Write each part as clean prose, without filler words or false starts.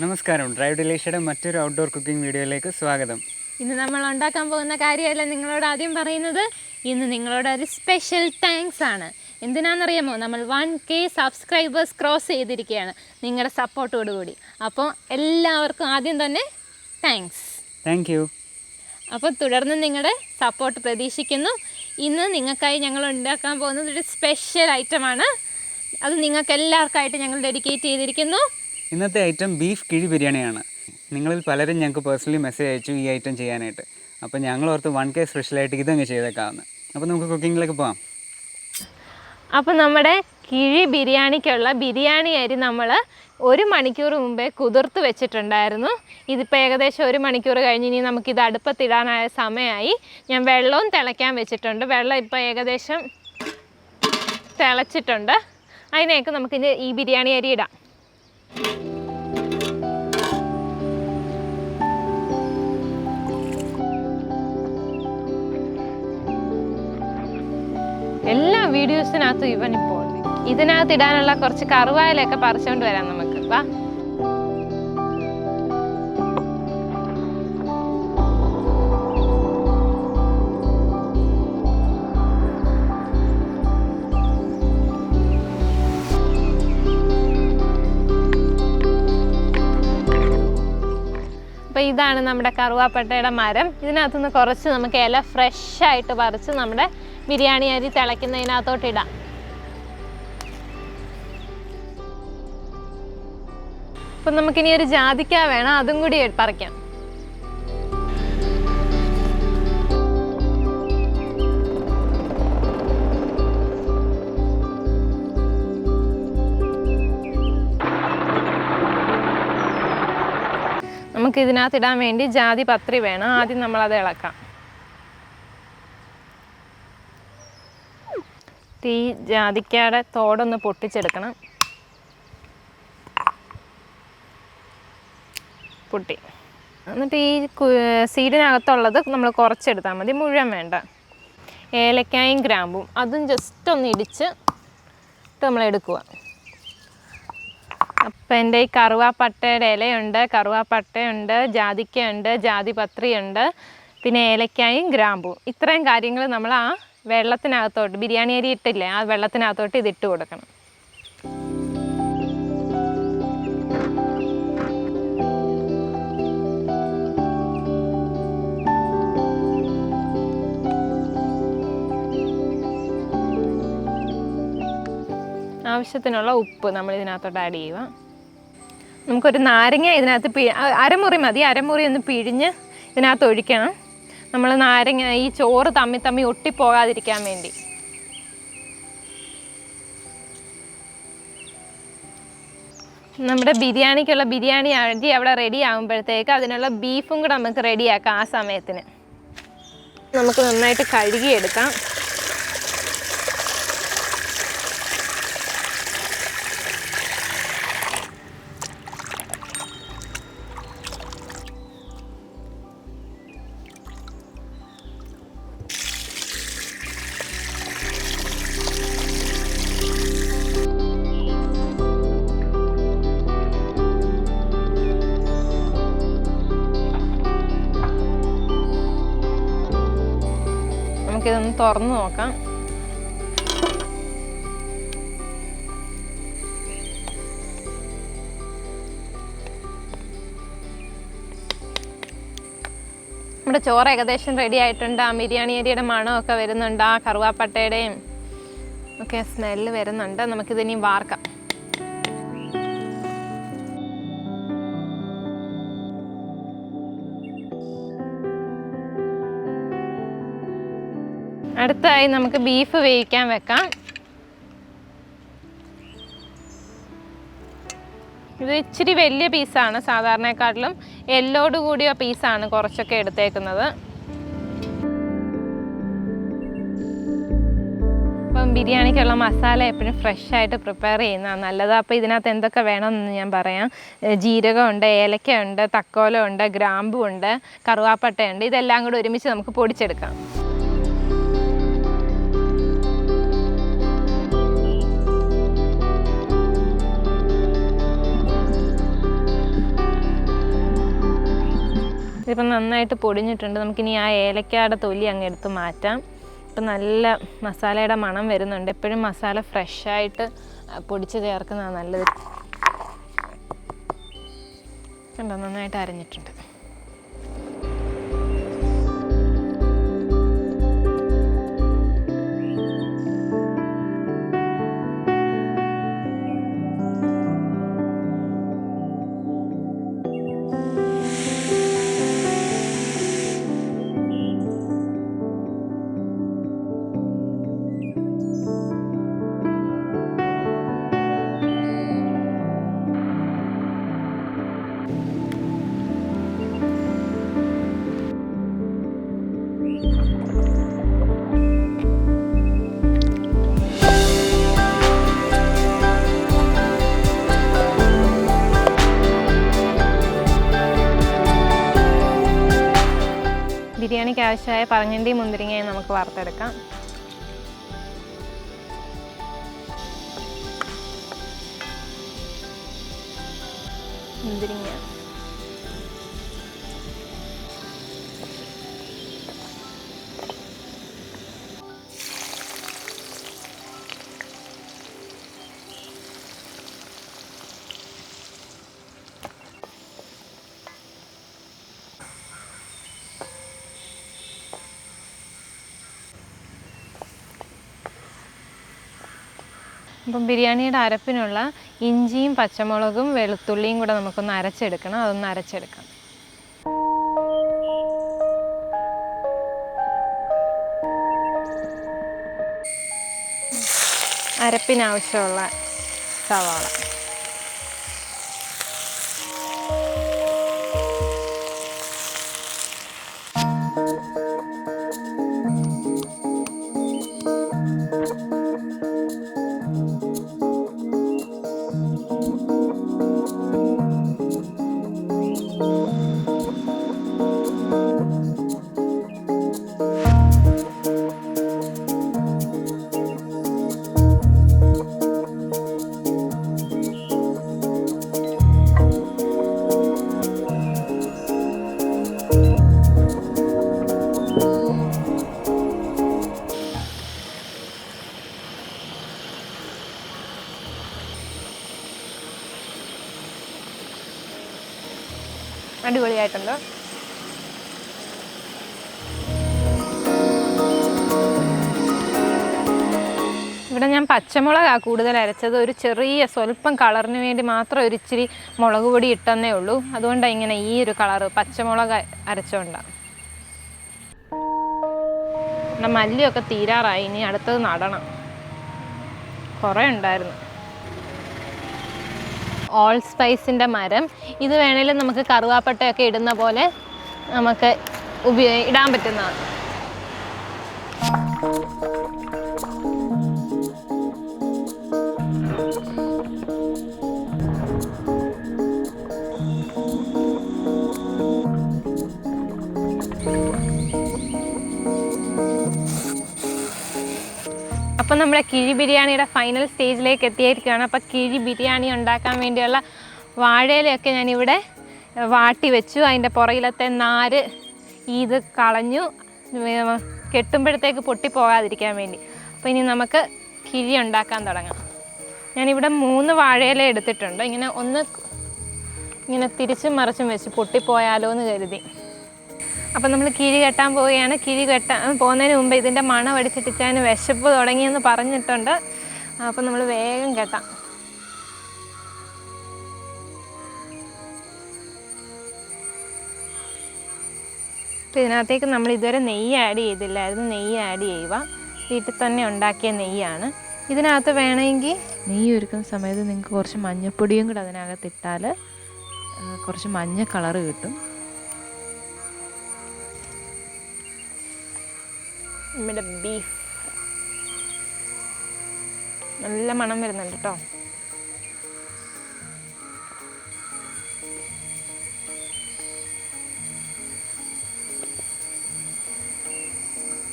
നമസ്കാരം, ഡ്രൈവ് ഡിലീഷ്യയുടെ മറ്റൊരു outdoor cooking വീഡിയോയിലേക്ക് സ്വാഗതം. ഇന്ന് നമ്മൾ ഉണ്ടാക്കാൻ പോകുന്ന കാര്യമല്ല നിങ്ങളോട് ആദ്യം പറയുന്നത്. ഇന്ന് നിങ്ങളോട് ഒരു സ്പെഷ്യൽ താങ്ക്സ് ആണ്. എന്തിനാണെന്നറിയാമോ? നമ്മൾ 1K സബ്സ്ക്രൈബേഴ്സ് ക്രോസ് ചെയ്തിരിക്കുകയാണ് നിങ്ങളുടെ സപ്പോർട്ടോടുകൂടി. അപ്പോൾ എല്ലാവർക്കും ആദ്യം തന്നെ താങ്ക് യു. അപ്പോൾ തുടർന്ന് നിങ്ങളുടെ സപ്പോർട്ട് പ്രതീക്ഷിക്കുന്നു. ഇന്ന് നിങ്ങൾക്കായി ഞങ്ങൾ ഉണ്ടാക്കാൻ പോകുന്നത് ഒരു സ്പെഷ്യൽ ഐറ്റമാണ്. അത് നിങ്ങൾക്ക് എല്ലാവർക്കായിട്ട് ഞങ്ങൾ ഡെഡിക്കേറ്റ് ചെയ്തിരിക്കുന്നു. ഇന്നത്തെ ഐറ്റം ബീഫ് കിഴി ബിരിയാണിയാണ്. നിങ്ങളിൽ പലരും ഞങ്ങൾക്ക് പേഴ്സണലി മെസ്സേജ് അയച്ചു ഈ ഐറ്റം ചെയ്യാനായിട്ട്. അപ്പോൾ ഞങ്ങൾ ഓർത്ത് 1K സ്പെഷ്യലായിട്ട് ഇതങ്ങ് ചെയ്തേക്കാവുന്ന. അപ്പോൾ നമുക്ക് കുക്കിങ്ങിലേക്ക് പോകാം. അപ്പോൾ നമ്മുടെ കിഴി ബിരിയാണിക്കുള്ള ബിരിയാണി അരി നമ്മൾ 1 മണിക്കൂർ മുമ്പേ കുതിർത്ത് വെച്ചിട്ടുണ്ടായിരുന്നു. ഇതിപ്പോൾ ഏകദേശം 1 മണിക്കൂർ കഴിഞ്ഞ് ഇനി നമുക്കിത് അടുപ്പത്തിടാനായ സമയമായി. ഞാൻ വെള്ളവും തിളയ്ക്കാൻ വെച്ചിട്ടുണ്ട്. വെള്ളം ഇപ്പോൾ ഏകദേശം തിളച്ചിട്ടുണ്ട്. അതിനേക്ക് നമുക്കിനി ഈ ബിരിയാണി അരി ഇടാം. എല്ലാ വീഡിയോസിനകത്തും ഇവനിപ്പോൾ ഇതിനകത്ത് ഇടാനുള്ള കുറച്ച് കറുവായിലൊക്കെ പറിച്ചുകൊണ്ട് വരാം നമുക്ക്. വാ. അപ്പോൾ ഇതാണ് നമ്മുടെ കറുവാപ്പട്ടയുടെ മരം. ഇതിനകത്തുനിന്ന് കുറച്ച് നമുക്ക് ഇല ഫ്രഷായിട്ട് പറിച്ച് നമ്മുടെ ബിരിയാണി അരി തിളയ്ക്കുന്നതിനകത്തോട്ട് ഇടാം. അപ്പം നമുക്കിനി ഒരു ജാതിക്ക വേണം, അതും കൂടി പറിക്കാം. നമുക്ക് ഇതിനകത്തിടാൻ വേണ്ടി ജാതി പത്രി വേണം. ആദ്യം നമ്മളത് ഇളക്കാം. ഈ ജാതിക്കയുടെ തോടൊന്ന് പൊട്ടിച്ചെടുക്കണം. പൊട്ടി എന്നിട്ട് ഈ സീഡിനകത്തുള്ളത് നമ്മൾ കുറച്ചെടുത്താൽ മതി, മുഴുവൻ വേണ്ട. ഏലക്കായും ഗ്രാമ്പും അതും ജസ്റ്റ് ഒന്ന് ഇടിച്ച് നമ്മൾ എടുക്കുക. അപ്പം എൻ്റെ ഈ കറുവാപ്പട്ടയുടെ ഇലയുണ്ട്, കറുവാപ്പട്ടയുണ്ട്, ജാതിക്കയുണ്ട്, ജാതിപത്രിയുണ്ട്, പിന്നെ ഏലക്കായും ഗ്രാമ്പും. ഇത്രയും കാര്യങ്ങൾ നമ്മൾ ആ വെള്ളത്തിനകത്തോട്ട്, ബിരിയാണി അരി ഇട്ടില്ലേ ആ വെള്ളത്തിനകത്തോട്ട് ഇതിട്ട് കൊടുക്കണം. ആവശ്യത്തിനുള്ള ഉപ്പ് നമ്മൾ ഇതിനകത്തോട്ട് ആഡ് ചെയ്യുക. നമുക്കൊരു നാരങ്ങ ഇതിനകത്ത് അരമുറി മതി. അരമുറി ഒന്ന് പിഴിഞ്ഞ് ഇതിനകത്ത് ഒഴിക്കണം. നമ്മൾ നാരങ്ങ ഈ ചോറ് തമ്മി ഒട്ടിപ്പോകാതിരിക്കാൻ വേണ്ടി. നമ്മുടെ ബിരിയാണിക്കുള്ള ബിരിയാണി അരി അവിടെ റെഡി ആകുമ്പോഴത്തേക്ക് അതിനുള്ള ബീഫും കൂടെ നമുക്ക് റെഡിയാക്കാം. ആ സമയത്തിന് നമുക്ക് നന്നായിട്ട് കഴുകിയെടുക്കാം. നമുക്കിതൊന്ന് തുറന്ന് നോക്കാം. നമ്മുടെ ചോറ് ഏകദേശം റെഡി ആയിട്ടുണ്ട്. ആ ബിരിയാണി അരിയുടെ മണമൊക്കെ വരുന്നുണ്ട്, ആ കറുവാപ്പട്ടയുടെയും ഒക്കെ സ്മെല്ല് വരുന്നുണ്ട്. നമുക്കിതിനി വാർക്കാം. അടുത്തായി നമുക്ക് ബീഫ് വേവിക്കാൻ വെക്കാം. ഇത് ഇച്ചിരി വലിയ പീസാണ്, സാധാരണക്കാട്ടിലും എല്ലോട് കൂടിയ പീസാണ് കുറച്ചൊക്കെ എടുത്തേക്കുന്നത്. അപ്പം ബിരിയാണിക്കുള്ള മസാല എപ്പോഴും ഫ്രഷായിട്ട് പ്രിപ്പയർ ചെയ്യുന്നതാണ് നല്ലത്. അപ്പോൾ ഇതിനകത്ത് എന്തൊക്കെ വേണമെന്ന് ഞാൻ പറയാം. ജീരകമുണ്ട്, ഏലക്കയുണ്ട്, തക്കോലമുണ്ട്, ഗ്രാമ്പുണ്ട്, കറുവാപ്പട്ടയുണ്ട്. ഇതെല്ലാം കൂടി ഒരുമിച്ച് നമുക്ക് പൊടിച്ചെടുക്കാം. ഇതിപ്പം നന്നായിട്ട് പൊടിഞ്ഞിട്ടുണ്ട്. നമുക്കിനി ആ ഏലക്കയുടെ തൊലി അങ്ങ് എടുത്ത് മാറ്റാം. ഇപ്പം നല്ല മസാലയുടെ മണം വരുന്നുണ്ട്. എപ്പോഴും മസാല ഫ്രഷായിട്ട് പൊടിച്ച് ചേർക്കുന്നതാണ് നല്ലത്. കണ്ടോ, നന്നായിട്ട് അരഞ്ഞിട്ടുണ്ട്. ബിരിയാണിക്ക് ആവശ്യമായ പറങ്ങണ്ടിയും മുന്തിരിങ്ങയും നമുക്ക് വറുത്തെടുക്കാം. മുന്തിരിങ്ങ അപ്പം ബിരിയാണിയുടെ അരപ്പിനുള്ള ഇഞ്ചിയും പച്ചമുളകും വെളുത്തുള്ളിയും കൂടെ നമുക്കൊന്ന് അരച്ചെടുക്കണം. അതൊന്ന് അരച്ചെടുക്കാം. അരപ്പിനാവശ്യമുള്ള സവാള, അടിപൊളിയായിട്ടുണ്ട്. ഇവിടെ ഞാൻ പച്ചമുളകാണ് കൂടുതൽ അരച്ചത്. ഒരു ചെറിയ സ്വല്പം കളറിന് വേണ്ടി മാത്രം ഒരു ഇച്ചിരി മുളക് പൊടി ഇട്ടെന്നേ ഉള്ളൂ. അതുകൊണ്ടാണ് ഇങ്ങനെ ഈ ഒരു കളറ്, പച്ചമുളക് അരച്ചുകൊണ്ടാണ്. നമ്മുടെ മല്ലിയൊക്കെ തീരാറായി, ഇനി അടുത്തത് നടണം. കുറേ ഉണ്ടായിരുന്നു. ഓൾ സ്പൈസിൻ്റെ മരം, ഇത് വേണേലും നമുക്ക് കറുവാപ്പട്ടയൊക്കെ ഇടുന്ന പോലെ നമുക്ക് ഇടാൻ പറ്റുന്നതാണ്. അപ്പം നമ്മുടെ കിഴി ബിരിയാണിയുടെ ഫൈനൽ സ്റ്റേജിലേക്ക് എത്തിയിരിക്കുകയാണ്. അപ്പോൾ കിഴി ബിരിയാണി ഉണ്ടാക്കാൻ വേണ്ടിയുള്ള വാഴയിലയൊക്കെ ഞാനിവിടെ വാട്ടി വെച്ചു. അതിൻ്റെ പുറകിലത്തെ നാര് ഇത് കളഞ്ഞു, കെട്ടുമ്പോഴത്തേക്ക് പൊട്ടിപ്പോകാതിരിക്കാൻ വേണ്ടി. അപ്പോൾ ഇനി നമുക്ക് കിഴി ഉണ്ടാക്കാൻ തുടങ്ങാം. ഞാനിവിടെ 3 വാഴയില എടുത്തിട്ടുണ്ട്. ഇങ്ങനെ തിരിച്ചും മറിച്ചും വെച്ച് പൊട്ടിപ്പോയാലോ എന്ന് കരുതി. അപ്പം നമ്മൾ കിഴി കെട്ടാൻ പോവുകയാണ്. കിഴി കെട്ടാൻ പോകുന്നതിന് മുമ്പ് ഇതിൻ്റെ മണം അടിച്ചിട്ടിച്ചാന് വിശപ്പ് തുടങ്ങിയെന്ന് പറഞ്ഞിട്ടുണ്ട്. അപ്പം നമ്മൾ വേഗം കെട്ടാം. അപ്പോൾ ഇതിനകത്തേക്ക് നമ്മൾ ഇതുവരെ നെയ്യ് ആഡ് ചെയ്തില്ലായിരുന്നു. നെയ്യ് ആഡ് ചെയ്യുക. വീട്ടിൽ തന്നെ ഉണ്ടാക്കിയ നെയ്യാണ്. ഇതിനകത്ത് വേണമെങ്കിൽ നെയ്യ് ഒരുക്കുന്ന സമയത്ത് നിങ്ങൾക്ക് കുറച്ച് മഞ്ഞൾപ്പൊടിയും കൂടെ അതിനകത്തിട്ടാൽ കുറച്ച് മഞ്ഞ കളറ് കിട്ടും. നമ്മുടെ ബീഫ് നല്ല മണം വരുന്നുണ്ട് കേട്ടോ.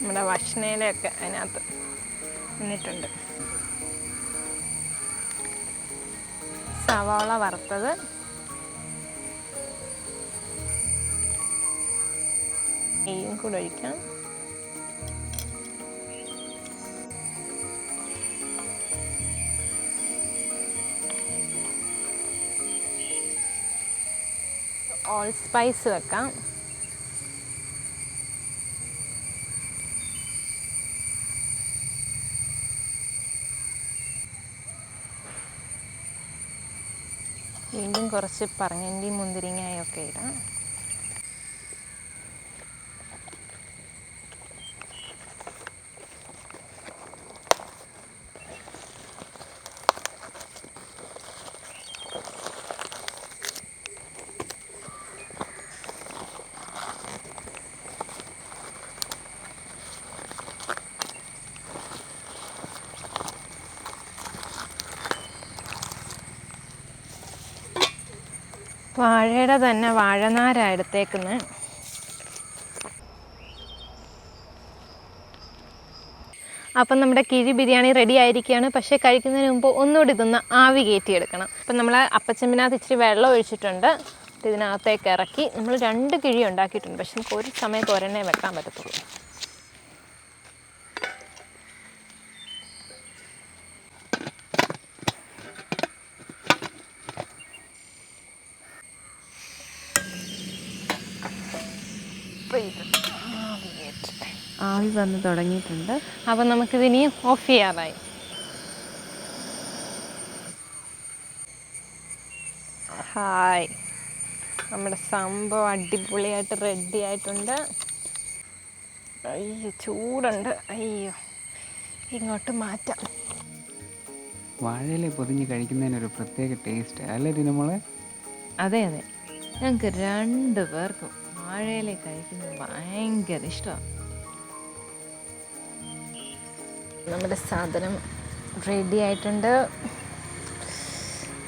നമ്മുടെ ഭക്ഷണയിലൊക്കെ അതിനകത്ത് നിന്നിട്ടുണ്ട്. സവാള വറുത്തത്, നെയ്യും കൂടെ ഒഴിക്കാം. ഓൾ സ്പൈസ് വെക്കാം. വീണ്ടും കുറച്ച് പറങ്ങണ്ടിയും മുന്തിരിങ്ങയൊക്കെ ഇടാം. വാഴയുടെ തന്നെ വാഴനാരാണ് എടുത്തേക്കുന്നത്. അപ്പം നമ്മുടെ കിഴി ബിരിയാണി റെഡി ആയിരിക്കുകയാണ്. പക്ഷേ കഴിക്കുന്നതിന് മുമ്പ് ഒന്നുകൂടി ഇതൊന്ന് ആവി കയറ്റിയെടുക്കണം. അപ്പം നമ്മൾ അപ്പച്ചെമ്പിനകത്ത് ഇച്ചിരി വെള്ളം ഒഴിച്ചിട്ടുണ്ട്. ഇതിനകത്തേക്ക് ഇറക്കി നമ്മൾ 2 കിഴി ഉണ്ടാക്കിയിട്ടുണ്ട്. പക്ഷെ നമുക്ക് ഒരു സമയത്ത് ഒരെണ്ണേ വെക്കാൻ പറ്റത്തുള്ളൂ. ആവി വന്ന് തുടങ്ങിയിട്ടുണ്ട്. അപ്പം നമുക്കിതിനി ഓഫ് ചെയ്യാറായി. ഹായ്, നമ്മുടെ സംഭവം അടിപൊളിയായിട്ട് റെഡി ആയിട്ടുണ്ട്. അയ്യോ ചൂടുണ്ട്, അയ്യോ ഇങ്ങോട്ട് മാറ്റാം. വാഴയില പൊതിഞ്ഞ് കഴിക്കുന്നതിനൊരു പ്രത്യേക ടേസ്റ്റ് അല്ലേ ദിനമോളെ? അതെ അതെ, ഞങ്ങൾക്ക് 2 പേർക്കും വാഴയില കഴിക്കുന്നത് ഭയങ്കര ഇഷ്ടമാണ്. നമ്മുടെ സാധനം റെഡി ആയിട്ടുണ്ട്.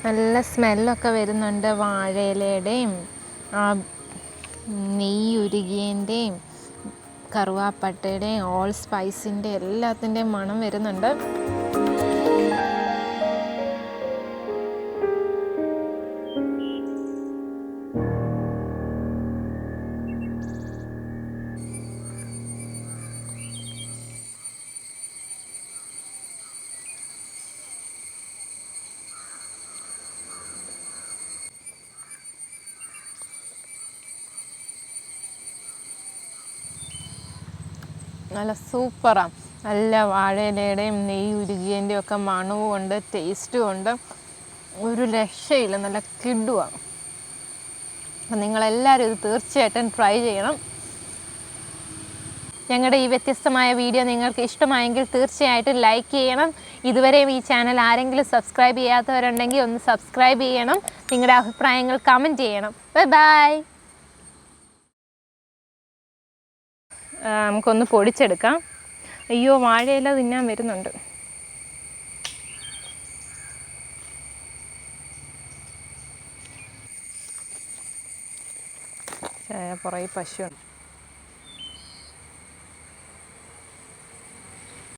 നല്ല സ്മെല്ലൊക്കെ വരുന്നുണ്ട്. വാഴയിലയുടെയും നെയ്യുരുകിയൻ്റെയും കറുവാപ്പട്ടയുടെയും ഓൾ സ്പൈസിൻ്റെ എല്ലാത്തിൻ്റെയും മണം വരുന്നുണ്ട്. നല്ല സൂപ്പറാണ്. നല്ല വാഴയിലയുടെയും നെയ്യ് ഉരുകിയതിൻ്റെയും ഒക്കെ മണവും ഉണ്ട്, ടേസ്റ്റും ഉണ്ട്. ഒരു രക്ഷയില്ല, നല്ല കിടുവാണ്. അപ്പം നിങ്ങളെല്ലാവരും ഇത് തീർച്ചയായിട്ടും ട്രൈ ചെയ്യണം. ഞങ്ങളുടെ ഈ വ്യത്യസ്തമായ വീഡിയോ നിങ്ങൾക്ക് ഇഷ്ടമായെങ്കിൽ തീർച്ചയായിട്ടും ലൈക്ക് ചെയ്യണം. ഇതുവരെയും ഈ ചാനൽ ആരെങ്കിലും സബ്സ്ക്രൈബ് ചെയ്യാത്തവരുണ്ടെങ്കിൽ ഒന്ന് സബ്സ്ക്രൈബ് ചെയ്യണം. നിങ്ങളുടെ അഭിപ്രായങ്ങൾ കമൻറ്റ് ചെയ്യണം. Bye bye. നമുക്കൊന്ന് പൊടിച്ചെടുക്കാം. അയ്യോ വാഴയില തിന്നാൻ വരുന്നുണ്ട്. പുറകെ പശുവുണ്ട്.